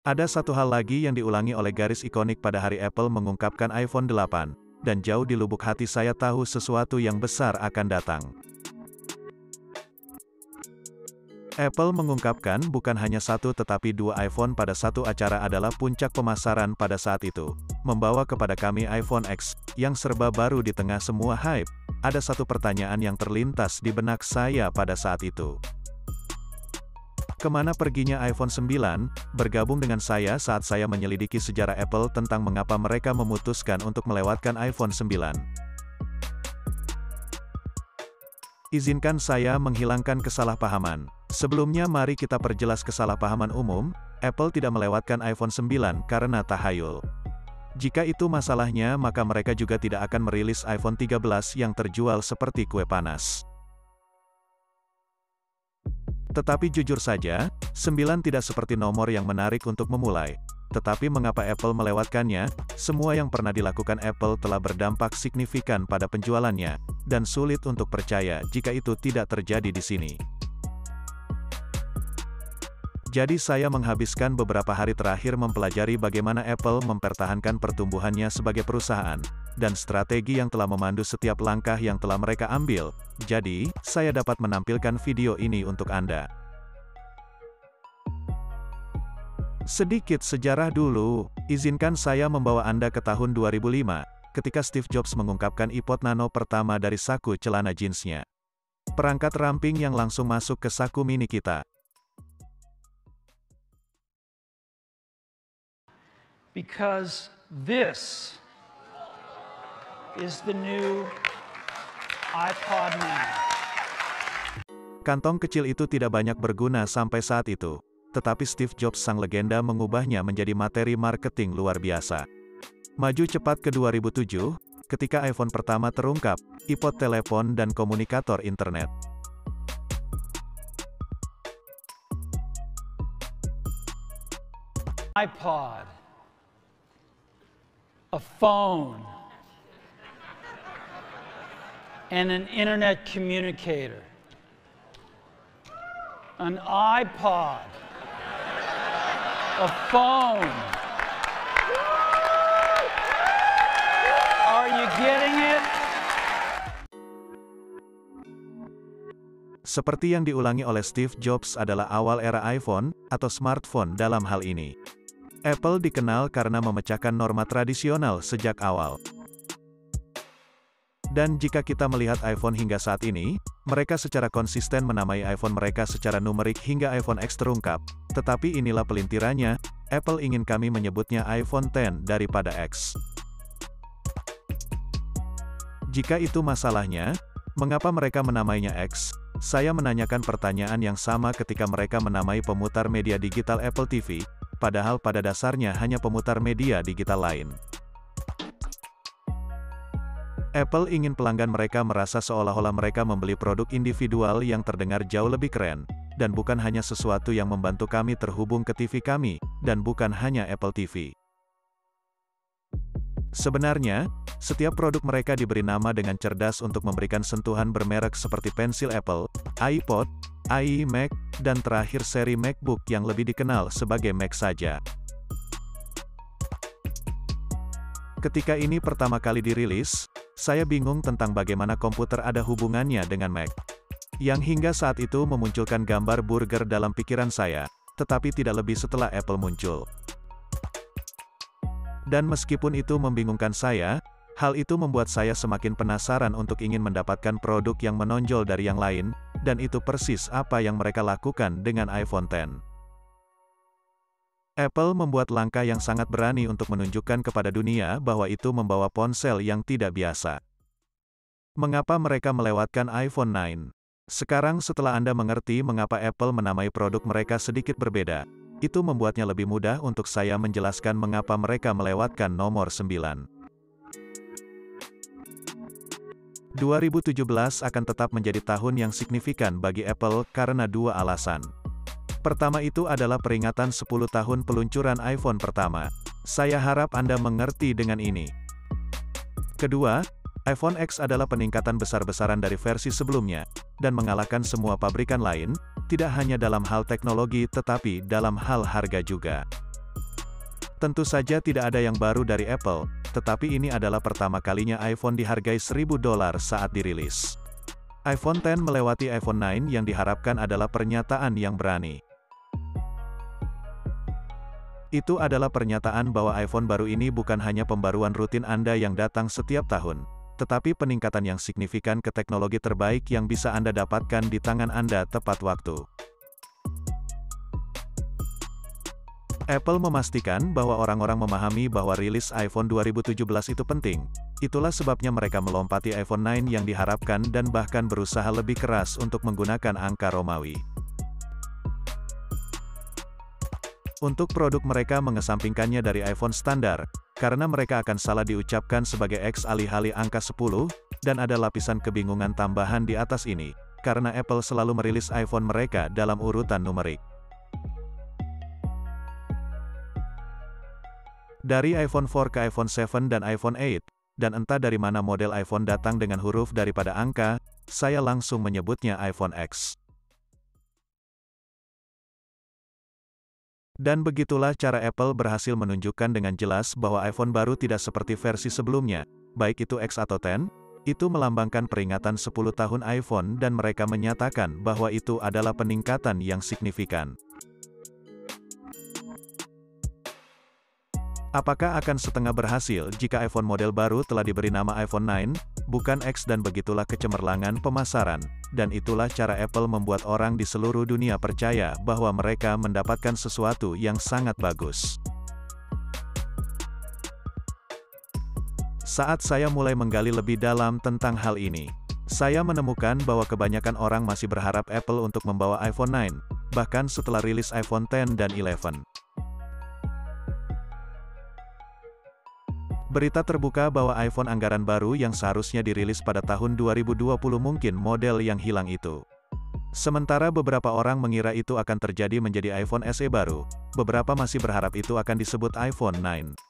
Ada satu hal lagi yang diulangi oleh garis ikonik pada hari Apple mengungkapkan iPhone 8, dan jauh di lubuk hati saya tahu sesuatu yang besar akan datang. Apple mengungkapkan bukan hanya satu tetapi dua iPhone pada satu acara adalah puncak pemasaran pada saat itu, membawa kepada kami iPhone X, yang serba baru di tengah semua hype. Ada satu pertanyaan yang terlintas di benak saya pada saat itu. Kemana perginya iPhone 9? Bergabung dengan saya saat saya menyelidiki sejarah Apple tentang mengapa mereka memutuskan untuk melewatkan iPhone 9. Izinkan saya menghilangkan kesalahpahaman. Sebelumnya mari kita perjelas kesalahpahaman umum, Apple tidak melewatkan iPhone 9 karena tahayul. Jika itu masalahnya maka mereka juga tidak akan merilis iPhone 13 yang terjual seperti kue panas. Tetapi jujur saja, 9 tidak seperti nomor yang menarik untuk memulai. Tetapi mengapa Apple melewatkannya? Semua yang pernah dilakukan Apple telah berdampak signifikan pada penjualannya, dan sulit untuk percaya jika itu tidak terjadi di sini. Jadi saya menghabiskan beberapa hari terakhir mempelajari bagaimana Apple mempertahankan pertumbuhannya sebagai perusahaan, dan strategi yang telah memandu setiap langkah yang telah mereka ambil. Jadi, saya dapat menampilkan video ini untuk Anda. Sedikit sejarah dulu, izinkan saya membawa Anda ke tahun 2005, ketika Steve Jobs mengungkapkan iPod Nano pertama dari saku celana jeansnya. Perangkat ramping yang langsung masuk ke saku mini kita. Because this is the new iPod Nano. Kantong kecil itu tidak banyak berguna sampai saat itu, tetapi Steve Jobs sang legenda mengubahnya menjadi materi marketing luar biasa. Maju cepat ke 2007, ketika iPhone pertama terungkap, iPod telepon dan komunikator internet. iPod, a phone, and an internet communicator. An iPod, a phone. Are you getting it? Seperti yang diulangi oleh Steve Jobs adalah awal era iPhone, atau smartphone dalam hal ini. Apple dikenal karena memecahkan norma tradisional sejak awal. Dan jika kita melihat iPhone hingga saat ini, mereka secara konsisten menamai iPhone mereka secara numerik hingga iPhone X terungkap. Tetapi inilah pelintirannya, Apple ingin kami menyebutnya iPhone X daripada X. Jika itu masalahnya, mengapa mereka menamainya X? Saya menanyakan pertanyaan yang sama ketika mereka menamai pemutar media digital Apple TV, padahal pada dasarnya hanya pemutar media digital lain. Apple ingin pelanggan mereka merasa seolah-olah mereka membeli produk individual yang terdengar jauh lebih keren, dan bukan hanya sesuatu yang membantu kami terhubung ke TV kami, dan bukan hanya Apple TV. Sebenarnya, setiap produk mereka diberi nama dengan cerdas untuk memberikan sentuhan bermerek seperti pensil Apple, iPod, iMac, dan terakhir seri MacBook yang lebih dikenal sebagai Mac saja. Ketika ini pertama kali dirilis, saya bingung tentang bagaimana komputer ada hubungannya dengan Mac. Yang hingga saat itu memunculkan gambar burger dalam pikiran saya, tetapi tidak lebih setelah Apple muncul. Dan meskipun itu membingungkan saya, hal itu membuat saya semakin penasaran untuk ingin mendapatkan produk yang menonjol dari yang lain, dan itu persis apa yang mereka lakukan dengan iPhone X. Apple membuat langkah yang sangat berani untuk menunjukkan kepada dunia bahwa itu membawa ponsel yang tidak biasa. Mengapa mereka melewatkan iPhone 9? Sekarang setelah Anda mengerti mengapa Apple menamai produk mereka sedikit berbeda, itu membuatnya lebih mudah untuk saya menjelaskan mengapa mereka melewatkan nomor 9. 2017 akan tetap menjadi tahun yang signifikan bagi Apple karena dua alasan. Pertama itu adalah peringatan 10 tahun peluncuran iPhone pertama. Saya harap Anda mengerti dengan ini. Kedua, iPhone X adalah peningkatan besar-besaran dari versi sebelumnya, dan mengalahkan semua pabrikan lain, tidak hanya dalam hal teknologi tetapi dalam hal harga juga. Tentu saja tidak ada yang baru dari Apple, tetapi ini adalah pertama kalinya iPhone dihargai $1.000 saat dirilis. iPhone X melewati iPhone 9 yang diharapkan adalah pernyataan yang berani. Itu adalah pernyataan bahwa iPhone baru ini bukan hanya pembaruan rutin Anda yang datang setiap tahun, tetapi peningkatan yang signifikan ke teknologi terbaik yang bisa Anda dapatkan di tangan Anda tepat waktu. Apple memastikan bahwa orang-orang memahami bahwa rilis iPhone 2017 itu penting. Itulah sebabnya mereka melompati iPhone 9 yang diharapkan dan bahkan berusaha lebih keras untuk menggunakan angka Romawi. Untuk produk mereka mengesampingkannya dari iPhone standar, karena mereka akan salah diucapkan sebagai X alih-alih angka 10, dan ada lapisan kebingungan tambahan di atas ini, karena Apple selalu merilis iPhone mereka dalam urutan numerik. Dari iPhone 4 ke iPhone 7 dan iPhone 8, dan entah dari mana model iPhone datang dengan huruf daripada angka, saya langsung menyebutnya iPhone X. Dan begitulah cara Apple berhasil menunjukkan dengan jelas bahwa iPhone baru tidak seperti versi sebelumnya, baik itu X atau X, itu melambangkan peringatan 10 tahun iPhone dan mereka menyatakan bahwa itu adalah peningkatan yang signifikan. Apakah akan setengah berhasil jika iPhone model baru telah diberi nama iPhone 9, bukan X dan begitulah kecemerlangan pemasaran, dan itulah cara Apple membuat orang di seluruh dunia percaya bahwa mereka mendapatkan sesuatu yang sangat bagus. Saat saya mulai menggali lebih dalam tentang hal ini, saya menemukan bahwa kebanyakan orang masih berharap Apple untuk membawa iPhone 9, bahkan setelah rilis iPhone X dan 11. Berita terbuka bahwa iPhone anggaran baru yang seharusnya dirilis pada tahun 2020 mungkin model yang hilang itu. Sementara beberapa orang mengira itu akan terjadi menjadi iPhone SE baru, beberapa masih berharap itu akan disebut iPhone 9.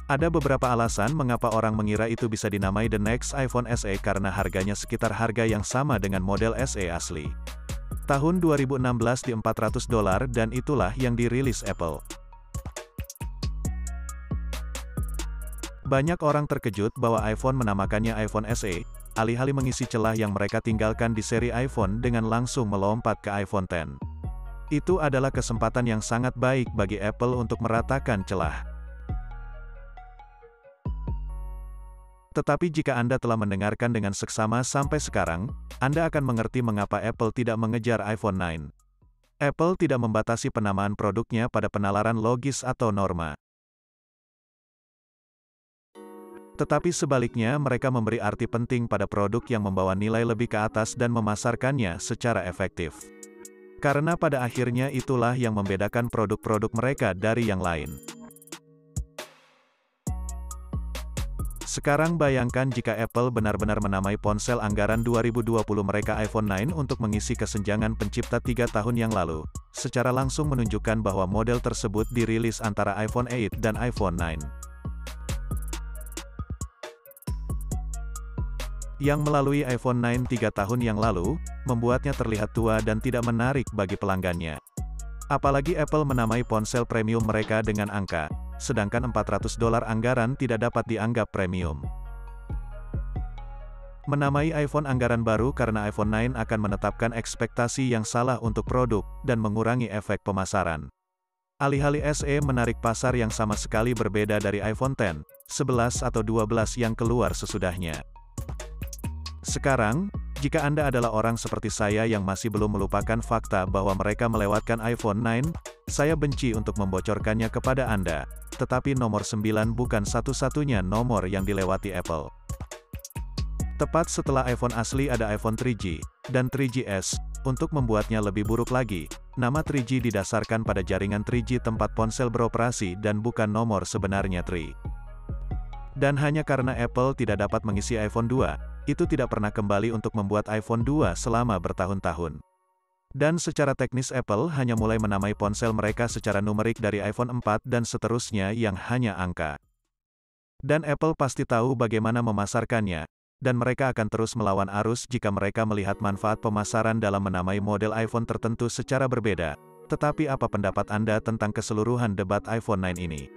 Ada beberapa alasan mengapa orang mengira itu bisa dinamai the next iPhone SE karena harganya sekitar harga yang sama dengan model SE asli. Tahun 2016 di $400 dan itulah yang dirilis Apple. Banyak orang terkejut bahwa iPhone menamakannya iPhone SE, alih-alih mengisi celah yang mereka tinggalkan di seri iPhone dengan langsung melompat ke iPhone X. Itu adalah kesempatan yang sangat baik bagi Apple untuk meratakan celah. Tetapi jika Anda telah mendengarkan dengan seksama sampai sekarang, Anda akan mengerti mengapa Apple tidak mengejar iPhone 9. Apple tidak membatasi penamaan produknya pada penalaran logis atau norma. Tetapi sebaliknya mereka memberi arti penting pada produk yang membawa nilai lebih ke atas dan memasarkannya secara efektif. Karena pada akhirnya itulah yang membedakan produk-produk mereka dari yang lain. Sekarang bayangkan jika Apple benar-benar menamai ponsel anggaran 2020 mereka iPhone 9 untuk mengisi kesenjangan pencipta 3 tahun yang lalu, secara langsung menunjukkan bahwa model tersebut dirilis antara iPhone 8 dan iPhone 9. Yang melalui iPhone 9 3 tahun yang lalu, membuatnya terlihat tua dan tidak menarik bagi pelanggannya. Apalagi Apple menamai ponsel premium mereka dengan angka, sedangkan $400 anggaran tidak dapat dianggap premium. Menamai iPhone anggaran baru karena iPhone 9 akan menetapkan ekspektasi yang salah untuk produk, dan mengurangi efek pemasaran. Alih-alih SE menarik pasar yang sama sekali berbeda dari iPhone X, 11 atau 12 yang keluar sesudahnya. Sekarang, jika Anda adalah orang seperti saya yang masih belum melupakan fakta bahwa mereka melewatkan iPhone 9, saya benci untuk membocorkannya kepada Anda, tetapi nomor 9 bukan satu-satunya nomor yang dilewati Apple. Tepat setelah iPhone asli ada iPhone 3G, dan 3GS, untuk membuatnya lebih buruk lagi, nama 3G didasarkan pada jaringan 3G tempat ponsel beroperasi dan bukan nomor sebenarnya 3. Dan hanya karena Apple tidak dapat mengisi iPhone 2, itu tidak pernah kembali untuk membuat iPhone 2 selama bertahun-tahun. Dan secara teknis Apple hanya mulai menamai ponsel mereka secara numerik dari iPhone 4 dan seterusnya yang hanya angka. Dan Apple pasti tahu bagaimana memasarkannya, dan mereka akan terus melawan arus jika mereka melihat manfaat pemasaran dalam menamai model iPhone tertentu secara berbeda, Tetapi apa pendapat Anda tentang keseluruhan debat iPhone 9 ini?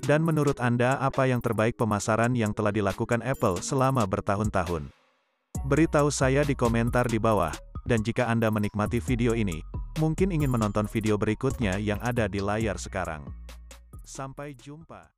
Dan menurut Anda apa yang terbaik pemasaran yang telah dilakukan Apple selama bertahun-tahun? Beritahu saya di komentar di bawah. Dan jika Anda menikmati video ini, mungkin ingin menonton video berikutnya yang ada di layar sekarang. Sampai jumpa.